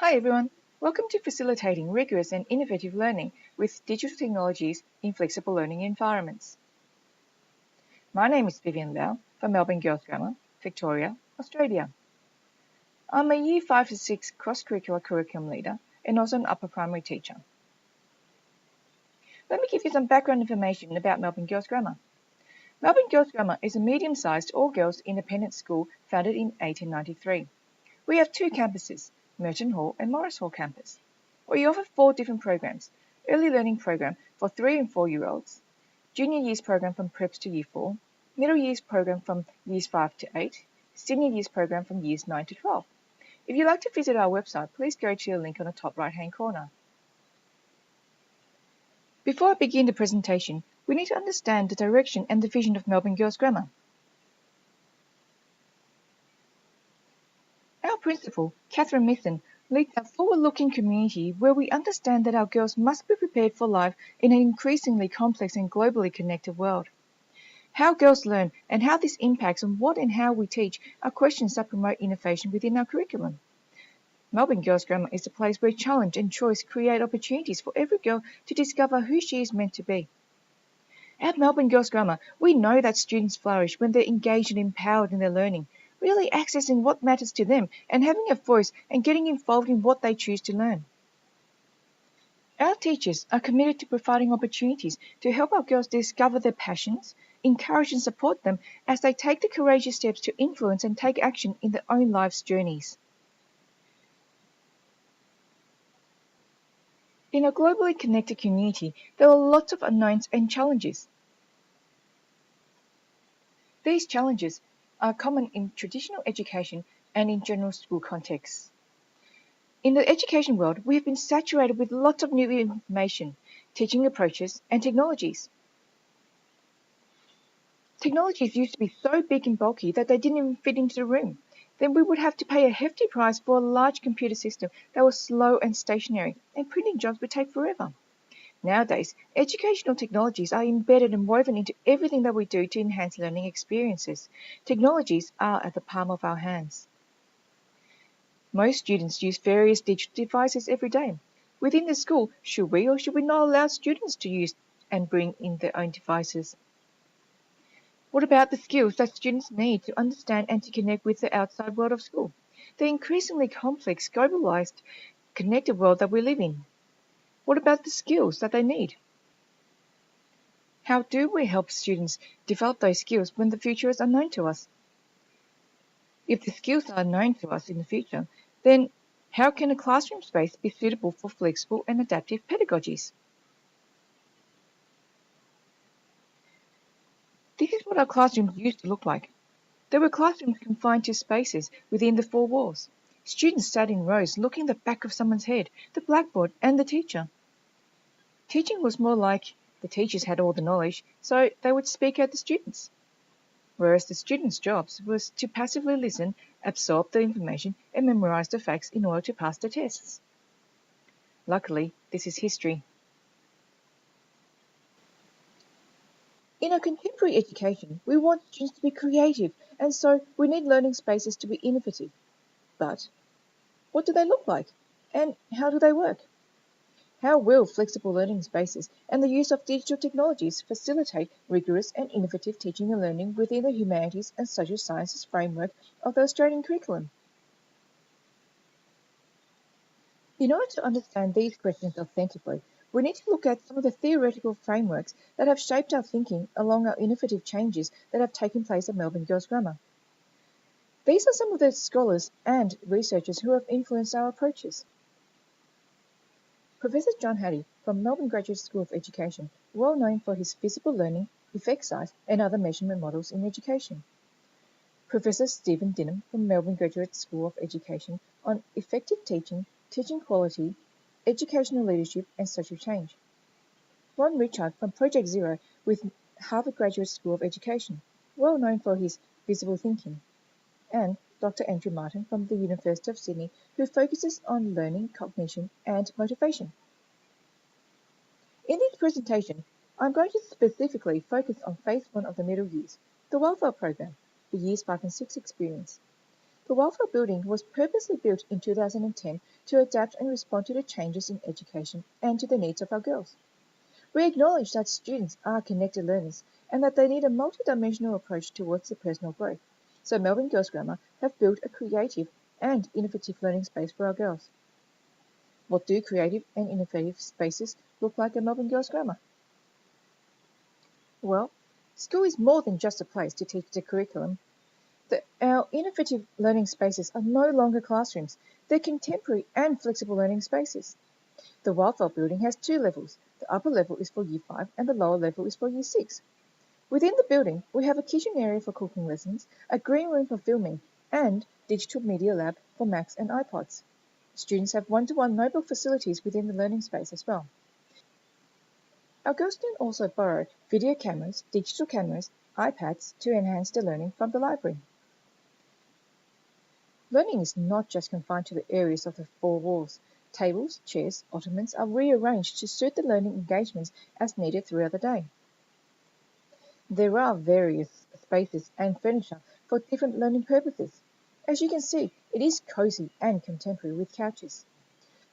Hi everyone, welcome to Facilitating Rigorous and Innovative Learning with Digital Technologies in Flexible Learning Environments. My name is Vivian Lau from Melbourne Girls Grammar, Victoria, Australia. I'm a Year 5 to 6 cross-curricular curriculum leader and also an upper primary teacher. Let me give you some background information about Melbourne Girls Grammar. Melbourne Girls Grammar is a medium-sized all-girls independent school founded in 1893. We have two campuses, Merton Hall and Morris Hall campus. We offer 4 different programs: early learning program for 3 and 4-year-olds, junior years program from preps to year 4, middle years program from years 5 to 8, senior years program from years 9 to 12. If you'd like to visit our website, please go to the link on the top right-hand corner. Before I begin the presentation, we need to understand the direction and the vision of Melbourne Girls Grammar. Our principal, Catherine Mithen, leads a forward-looking community where we understand that our girls must be prepared for life in an increasingly complex and globally connected world. How girls learn and how this impacts on what and how we teach are questions that promote innovation within our curriculum. Melbourne Girls Grammar is a place where challenge and choice create opportunities for every girl to discover who she is meant to be. At Melbourne Girls Grammar, we know that students flourish when they're engaged and empowered in their learning, really accessing what matters to them and having a voice and getting involved in what they choose to learn. Our teachers are committed to providing opportunities to help our girls discover their passions, encourage and support them as they take the courageous steps to influence and take action in their own life's journeys. In a globally connected community, there are lots of unknowns and challenges. These challenges are common in traditional education and in general school contexts. In the education world, we have been saturated with lots of new information, teaching approaches, and technologies. Technologies used to be so big and bulky that they didn't even fit into the room. Then we would have to pay a hefty price for a large computer system that was slow and stationary, and printing jobs would take forever. Nowadays, educational technologies are embedded and woven into everything that we do to enhance learning experiences. Technologies are at the palm of our hands. Most students use various digital devices every day. Within the school, should we or should we not allow students to use and bring in their own devices? What about the skills that students need to understand and to connect with the outside world of school? The increasingly complex, globalized, connected world that we live in. What about the skills that they need? How do we help students develop those skills when the future is unknown to us? If the skills are known to us in the future, then how can a classroom space be suitable for flexible and adaptive pedagogies? This is what our classrooms used to look like. There were classrooms confined to spaces within the 4 walls. Students sat in rows looking at the back of someone's head, the blackboard, and the teacher. Teaching was more like the teachers had all the knowledge, so they would speak at the students. Whereas the students' jobs was to passively listen, absorb the information, and memorize the facts in order to pass the tests. Luckily, this is history. In our contemporary education, we want students to be creative, and so we need learning spaces to be innovative. But what do they look like? And how do they work? How will flexible learning spaces and the use of digital technologies facilitate rigorous and innovative teaching and learning within the humanities and social sciences framework of the Australian curriculum? In order to understand these questions authentically, we need to look at some of the theoretical frameworks that have shaped our thinking along our innovative changes that have taken place at Melbourne Girls Grammar. These are some of the scholars and researchers who have influenced our approaches. Professor John Hattie from Melbourne Graduate School of Education, well known for his physical learning, effect size, and other measurement models in education. Professor Stephen Dinham from Melbourne Graduate School of Education on effective teaching, teaching quality, educational leadership, and social change. Ron Richard from Project Zero with Harvard Graduate School of Education, well known for his visible thinking. And Dr. Andrew Martin from the University of Sydney, who focuses on learning, cognition, and motivation. In this presentation, I'm going to specifically focus on Phase 1 of the middle years, the welfare program, the Years 5 and 6 experience. The welfare building was purposely built in 2010 to adapt and respond to the changes in education and to the needs of our girls. We acknowledge that students are connected learners and that they need a multidimensional approach towards their personal growth. So Melbourne Girls Grammar have built a creative and innovative learning space for our girls. What do creative and innovative spaces look like at Melbourne Girls Grammar? Well, school is more than just a place to teach the curriculum. Our innovative learning spaces are no longer classrooms. They're contemporary and flexible learning spaces. The Wildfell building has 2 levels. The upper level is for Year 5 and the lower level is for Year 6. Within the building, we have a kitchen area for cooking lessons, a green room for filming, and digital media lab for Macs and iPods. Students have one-to-one mobile facilities within the learning space as well. Our girls can also borrow video cameras, digital cameras, iPads to enhance their learning from the library. Learning is not just confined to the areas of the 4 walls. Tables, chairs, ottomans are rearranged to suit the learning engagements as needed throughout the day. There are various spaces and furniture for different learning purposes. As you can see, it is cozy and contemporary with couches.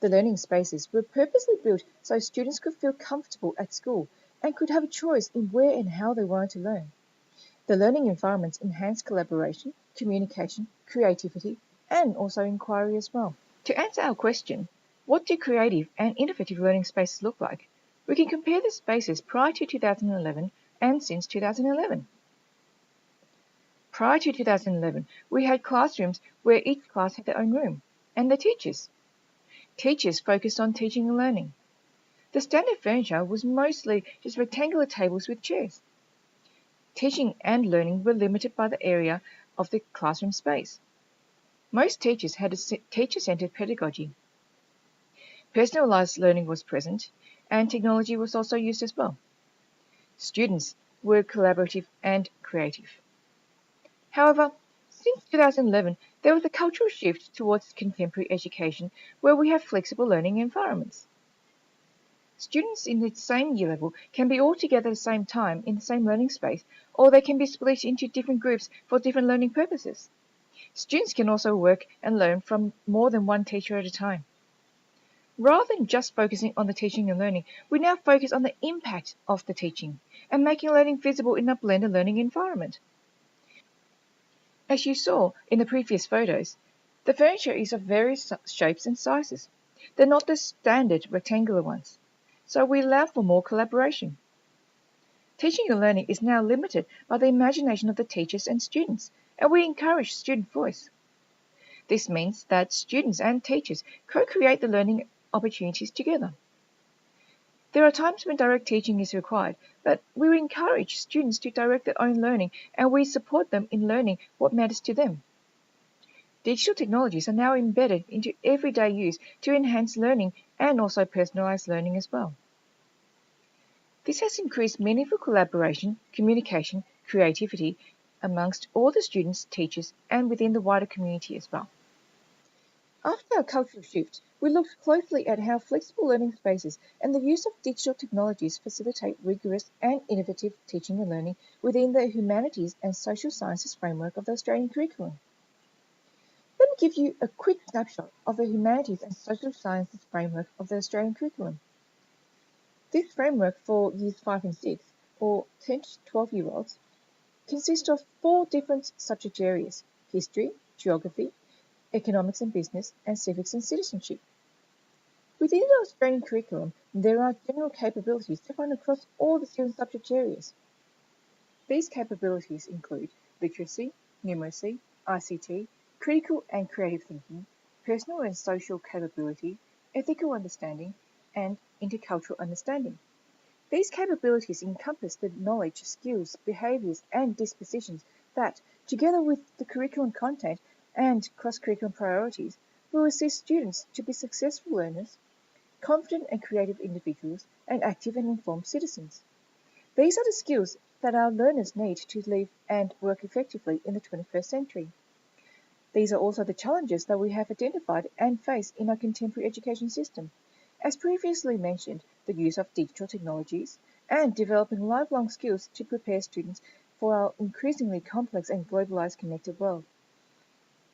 The learning spaces were purposely built so students could feel comfortable at school and could have a choice in where and how they wanted to learn. The learning environments enhance collaboration, communication, creativity, and also inquiry as well. To answer our question, what do creative and innovative learning spaces look like? We can compare the spaces prior to 2011 and since 2011. Prior to 2011, we had classrooms where each class had their own room, and the teachers. Teachers focused on teaching and learning. The standard furniture was mostly just rectangular tables with chairs. Teaching and learning were limited by the area of the classroom space. Most teachers had a teacher-centered pedagogy. Personalized learning was present, and technology was also used as well. Students were collaborative and creative. However, since 2011, there was a cultural shift towards contemporary education where we have flexible learning environments. Students in the same year level can be all together at the same time in the same learning space, or they can be split into different groups for different learning purposes. Students can also work and learn from more than one teacher at a time. Rather than just focusing on the teaching and learning, we now focus on the impact of the teaching and making learning feasible in a blended learning environment. As you saw in the previous photos, the furniture is of various shapes and sizes. They're not the standard rectangular ones, so we allow for more collaboration. Teaching and learning is now limited by the imagination of the teachers and students, and we encourage student voice. This means that students and teachers co-create the learning opportunities together. There are times when direct teaching is required, but we encourage students to direct their own learning and we support them in learning what matters to them. Digital technologies are now embedded into everyday use to enhance learning and also personalize learning as well. This has increased meaningful collaboration, communication, creativity amongst all the students, teachers, and within the wider community as well. After our cultural shift, we looked closely at how flexible learning spaces and the use of digital technologies facilitate rigorous and innovative teaching and learning within the Humanities and Social Sciences framework of the Australian curriculum. Let me give you a quick snapshot of the Humanities and Social Sciences framework of the Australian curriculum. This framework for Years 5 and 6, or 10 to 12-year-olds, consists of 4 different subject areas: history, geography, economics and business, and civics and citizenship. Within the Australian curriculum, there are general capabilities defined across all the 7 subject areas. These capabilities include literacy, numeracy, ICT, critical and creative thinking, personal and social capability, ethical understanding, and intercultural understanding. These capabilities encompass the knowledge, skills, behaviours, and dispositions that, together with the curriculum content and cross-curriculum priorities, will assist students to be successful learners, confident and creative individuals, and active and informed citizens. These are the skills that our learners need to live and work effectively in the 21st century. These are also the challenges that we have identified and face in our contemporary education system. As previously mentioned, the use of digital technologies and developing lifelong skills to prepare students for our increasingly complex and globalized connected world.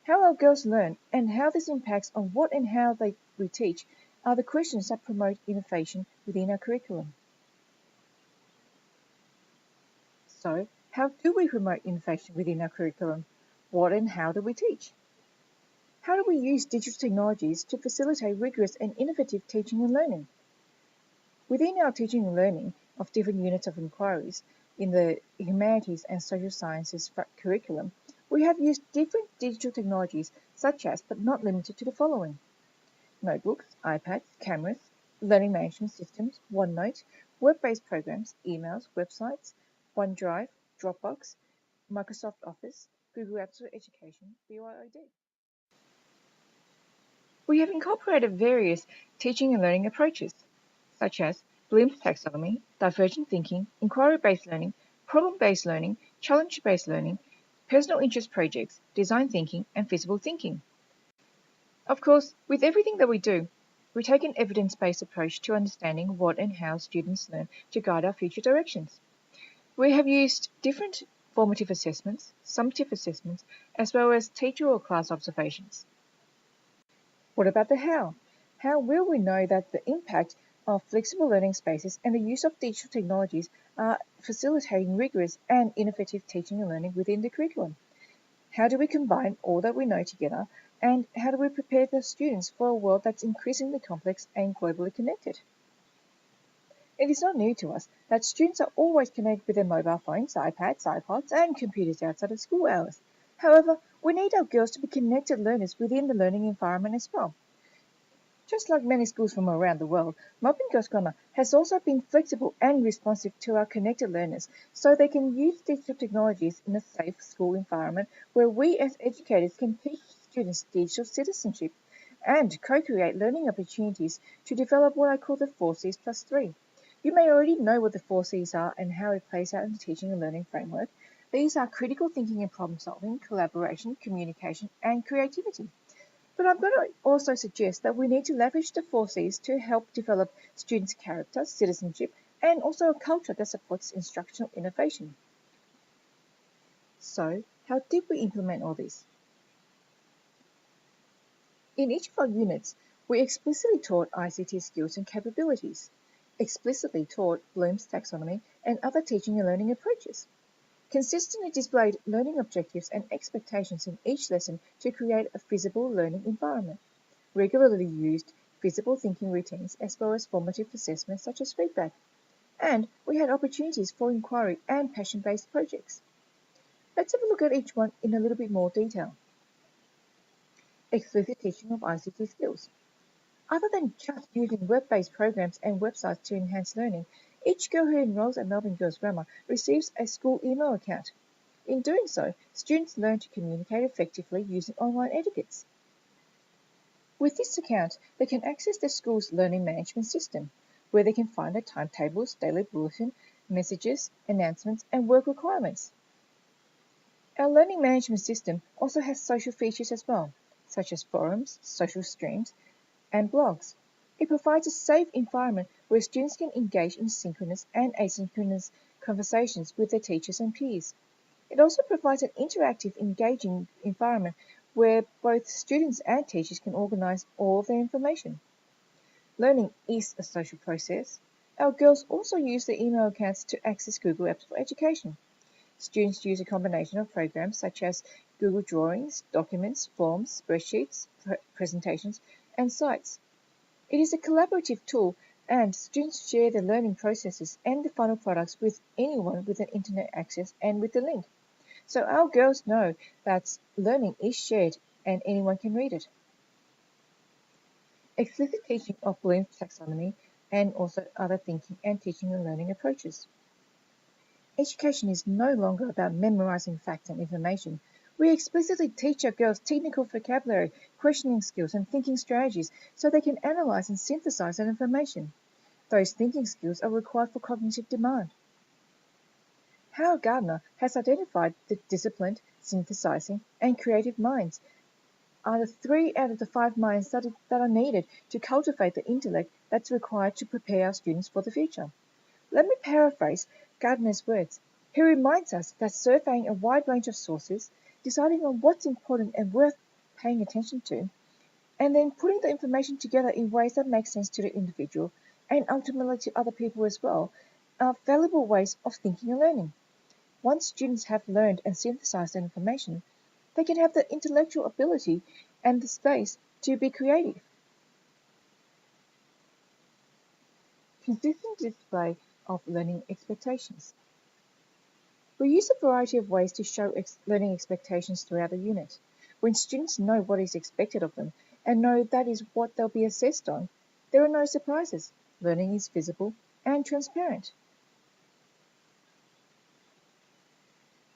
How our girls learn and how this impacts on what and how we teach are the questions that promote innovation within our curriculum. So, how do we promote innovation within our curriculum? What and how do we teach? How do we use digital technologies to facilitate rigorous and innovative teaching and learning? Within our teaching and learning of different units of inquiries in the Humanities and Social Sciences curriculum, we have used different digital technologies such as, but not limited to the following: notebooks, iPads, cameras, learning management systems, OneNote, web-based programs, emails, websites, OneDrive, Dropbox, Microsoft Office, Google Apps for Education, BYOD. We have incorporated various teaching and learning approaches, such as Bloom's taxonomy, divergent thinking, inquiry-based learning, problem-based learning, challenge-based learning, personal interest projects, design thinking, and feasible thinking. Of course, with everything that we do, we take an evidence-based approach to understanding what and how students learn to guide our future directions. We have used different formative assessments, summative assessments, as well as teacher or class observations. What about the how? How will we know that the impact of flexible learning spaces and the use of digital technologies are facilitating rigorous and innovative teaching and learning within the curriculum? How do we combine all that we know together, and how do we prepare the students for a world that's increasingly complex and globally connected? It is not new to us that students are always connected with their mobile phones, iPads, iPods, and computers outside of school hours. However, we need our girls to be connected learners within the learning environment as well. Just like many schools from around the world, Melbourne Girls Grammar has also been flexible and responsive to our connected learners so they can use digital technologies in a safe school environment where we as educators can teach students digital citizenship and co-create learning opportunities to develop what I call the 4Cs plus 3. You may already know what the 4Cs are and how it plays out in the teaching and learning framework. These are critical thinking and problem solving, collaboration, communication, and creativity. But I'm going to also suggest that we need to leverage the 4Cs to help develop students' character, citizenship, and also a culture that supports instructional innovation. So, how did we implement all this? In each of our units, we explicitly taught ICT skills and capabilities, explicitly taught Bloom's taxonomy and other teaching and learning approaches, consistently displayed learning objectives and expectations in each lesson to create a feasible learning environment, regularly used feasible thinking routines as well as formative assessments such as feedback, and we had opportunities for inquiry and passion-based projects. Let's have a look at each one in a little bit more detail. Explicit teaching of ICT skills. Other than just using web-based programs and websites to enhance learning, each girl who enrolls at Melbourne Girls Grammar receives a school email account. In doing so, students learn to communicate effectively using online etiquettes. With this account, they can access the school's learning management system, where they can find their timetables, daily bulletin, messages, announcements, and work requirements. Our learning management system also has social features as well, such as forums, social streams, and blogs. It provides a safe environment where students can engage in synchronous and asynchronous conversations with their teachers and peers. It also provides an interactive, engaging environment where both students and teachers can organize all of their information. Learning is a social process. Our girls also use their email accounts to access Google Apps for Education. Students use a combination of programs such as Google Drawings, documents, forms, spreadsheets, presentations, and sites. It is a collaborative tool, and students share their learning processes and the final products with anyone with an internet access and with the link. So our girls know that learning is shared and anyone can read it. Explicit teaching of Bloom's taxonomy and also other thinking and teaching and learning approaches. Education is no longer about memorizing facts and information. We explicitly teach our girls technical vocabulary, questioning skills, and thinking strategies so they can analyze and synthesize that information. Those thinking skills are required for cognitive demand. Howard Gardner has identified the disciplined, synthesizing, and creative minds are the 3 out of the 5 minds that are needed to cultivate the intellect that's required to prepare our students for the future. Let me paraphrase Gardner's words. He reminds us that surveying a wide range of sources, deciding on what's important and worth paying attention to, and then putting the information together in ways that make sense to the individual and ultimately to other people as well, are valuable ways of thinking and learning. Once students have learned and synthesized the information, they can have the intellectual ability and the space to be creative. Consistent display of learning expectations. We use a variety of ways to show learning expectations throughout the unit. When students know what is expected of them and know that is what they'll be assessed on, there are no surprises. Learning is visible and transparent.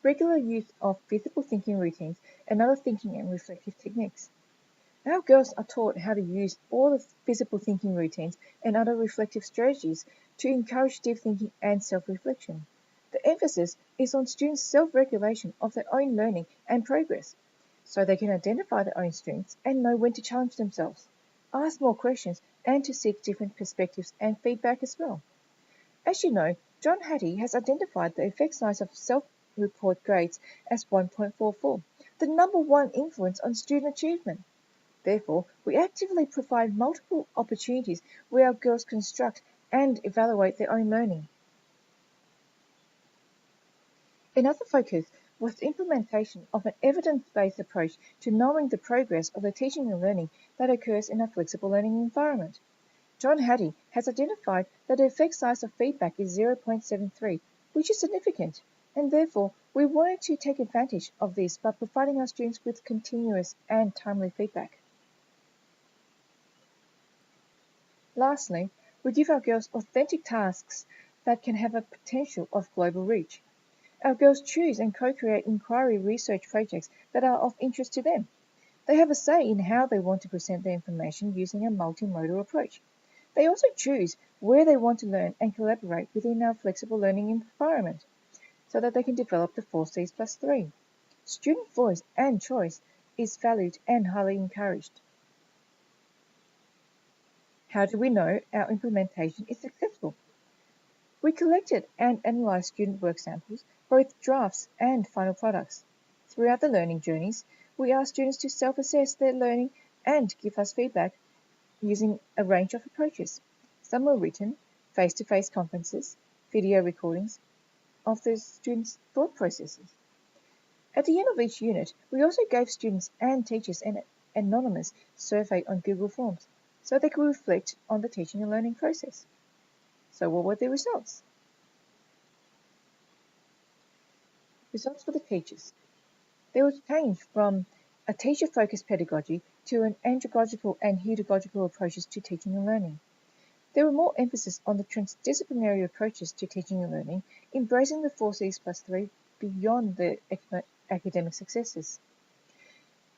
Regular use of visible thinking routines and other thinking and reflective techniques. Our girls are taught how to use all the visible thinking routines and other reflective strategies to encourage deep thinking and self-reflection. The emphasis is on students' self-regulation of their own learning and progress, so they can identify their own strengths and know when to challenge themselves, ask more questions, and to seek different perspectives and feedback as well. As you know, John Hattie has identified the effect size of self-report grades as 1.44, the number one influence on student achievement. Therefore, we actively provide multiple opportunities where our girls construct and evaluate their own learning. Another focus was the implementation of an evidence-based approach to knowing the progress of the teaching and learning that occurs in a flexible learning environment. John Hattie has identified that the effect size of feedback is 0.73, which is significant, and therefore we wanted to take advantage of this by providing our students with continuous and timely feedback. Lastly, we give our girls authentic tasks that can have a potential of global reach. Our girls choose and co-create inquiry research projects that are of interest to them. They have a say in how they want to present their information using a multimodal approach. They also choose where they want to learn and collaborate within our flexible learning environment so that they can develop the 4Cs+3. Student voice and choice is valued and highly encouraged. How do we know our implementation is successful? We collected and analyzed student work samples, both drafts and final products. Throughout the learning journeys, we asked students to self-assess their learning and give us feedback using a range of approaches. Some were written, face-to-face conferences, video recordings of the students' thought processes. At the end of each unit, we also gave students and teachers an anonymous survey on Google Forms so they could reflect on the teaching and learning process. So what were the results? Results for the teachers. There was change from a teacher-focused pedagogy to an andragogical and pedagogical approaches to teaching and learning. There were more emphasis on the transdisciplinary approaches to teaching and learning, embracing the 4Cs+3 beyond the academic successes.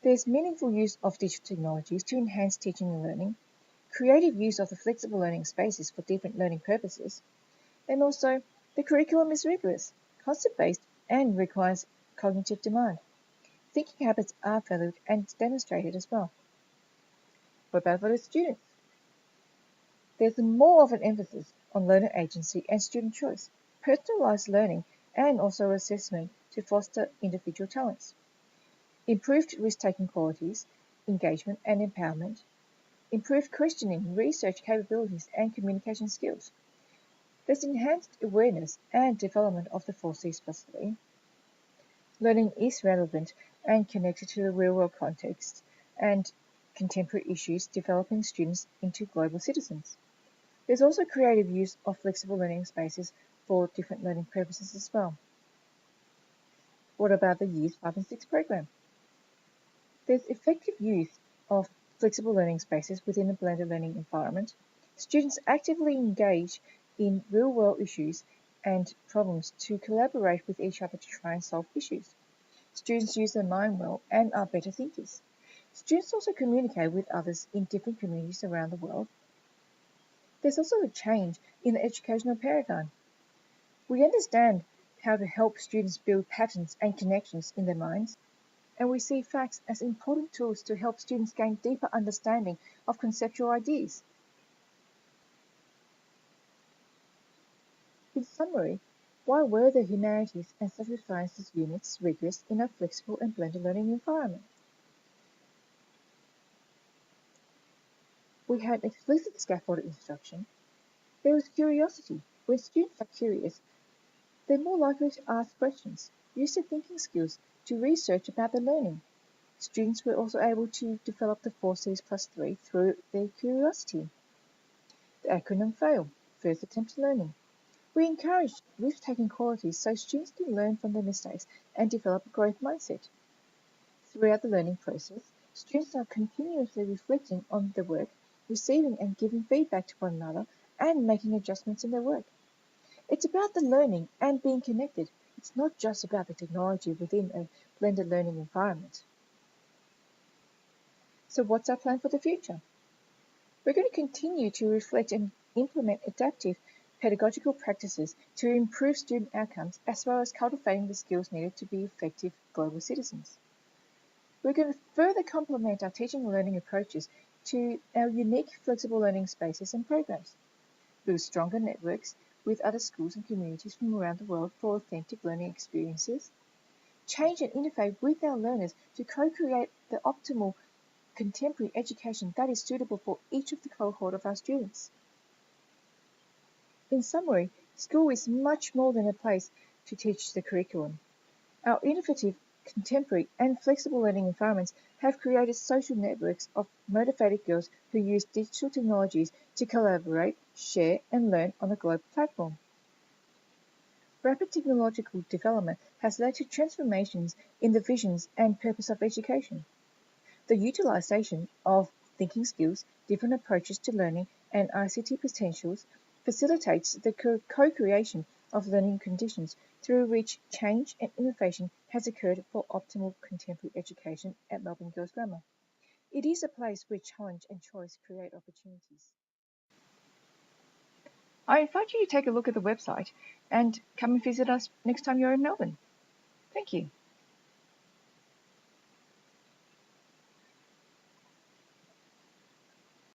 There's meaningful use of digital technologies to enhance teaching and learning, creative use of the flexible learning spaces for different learning purposes, and also the curriculum is rigorous, concept-based, and requires cognitive demand. Thinking habits are valued and demonstrated as well. What about for the students? There's more of an emphasis on learner agency and student choice, personalized learning, and also assessment to foster individual talents. Improved risk-taking qualities, engagement and empowerment, improved questioning, research capabilities, and communication skills. There's enhanced awareness and development of the 4Cs+3. Learning is relevant and connected to the real-world context and contemporary issues, developing students into global citizens. There's also creative use of flexible learning spaces for different learning purposes as well. What about the Years 5 and 6 program? There's effective use of flexible learning spaces within a blended learning environment. Students actively engage in real-world issues and problems to collaborate with each other to try and solve issues. Students use their mind well and are better thinkers. Students also communicate with others in different communities around the world. There's also a change in the educational paradigm. We understand how to help students build patterns and connections in their minds, and we see facts as important tools to help students gain deeper understanding of conceptual ideas. In summary, why were the Humanities and Social Sciences units rigorous in a flexible and blended learning environment? we had explicit scaffolded instruction, there was curiosity. When students are curious, they're more likely to ask questions, use their thinking skills to research about the learning. Students were also able to develop the 4Cs plus 3 through their curiosity. The acronym FAIL, First Attempt Learning. We encouraged risk-taking qualities so students can learn from their mistakes and develop a growth mindset. Throughout the learning process, students are continuously reflecting on their work, receiving and giving feedback to one another, and making adjustments in their work. It's about the learning and being connected. It's not just about the technology within a blended learning environment. So what's our plan for the future? We're going to continue to reflect and implement adaptive pedagogical practices to improve student outcomes as well as cultivating the skills needed to be effective global citizens. We're going to further complement our teaching and learning approaches to our unique flexible learning spaces and programs, build stronger networks with other schools and communities from around the world for authentic learning experiences, change and innovate with our learners to co-create the optimal contemporary education that is suitable for each of the cohort of our students. In summary, school is much more than a place to teach the curriculum. Our innovative, contemporary and flexible learning environments have created social networks of motivated girls who use digital technologies to collaborate, share and learn on a global platform. Rapid technological development has led to transformations in the visions and purpose of education. The utilization of thinking skills, different approaches to learning, and ICT potentials facilitates the co-creation of learning conditions through which change and innovation has occurred for optimal contemporary education at Melbourne Girls Grammar. It is a place where challenge and choice create opportunities. I invite you to take a look at the website and come and visit us next time you're in Melbourne. Thank you.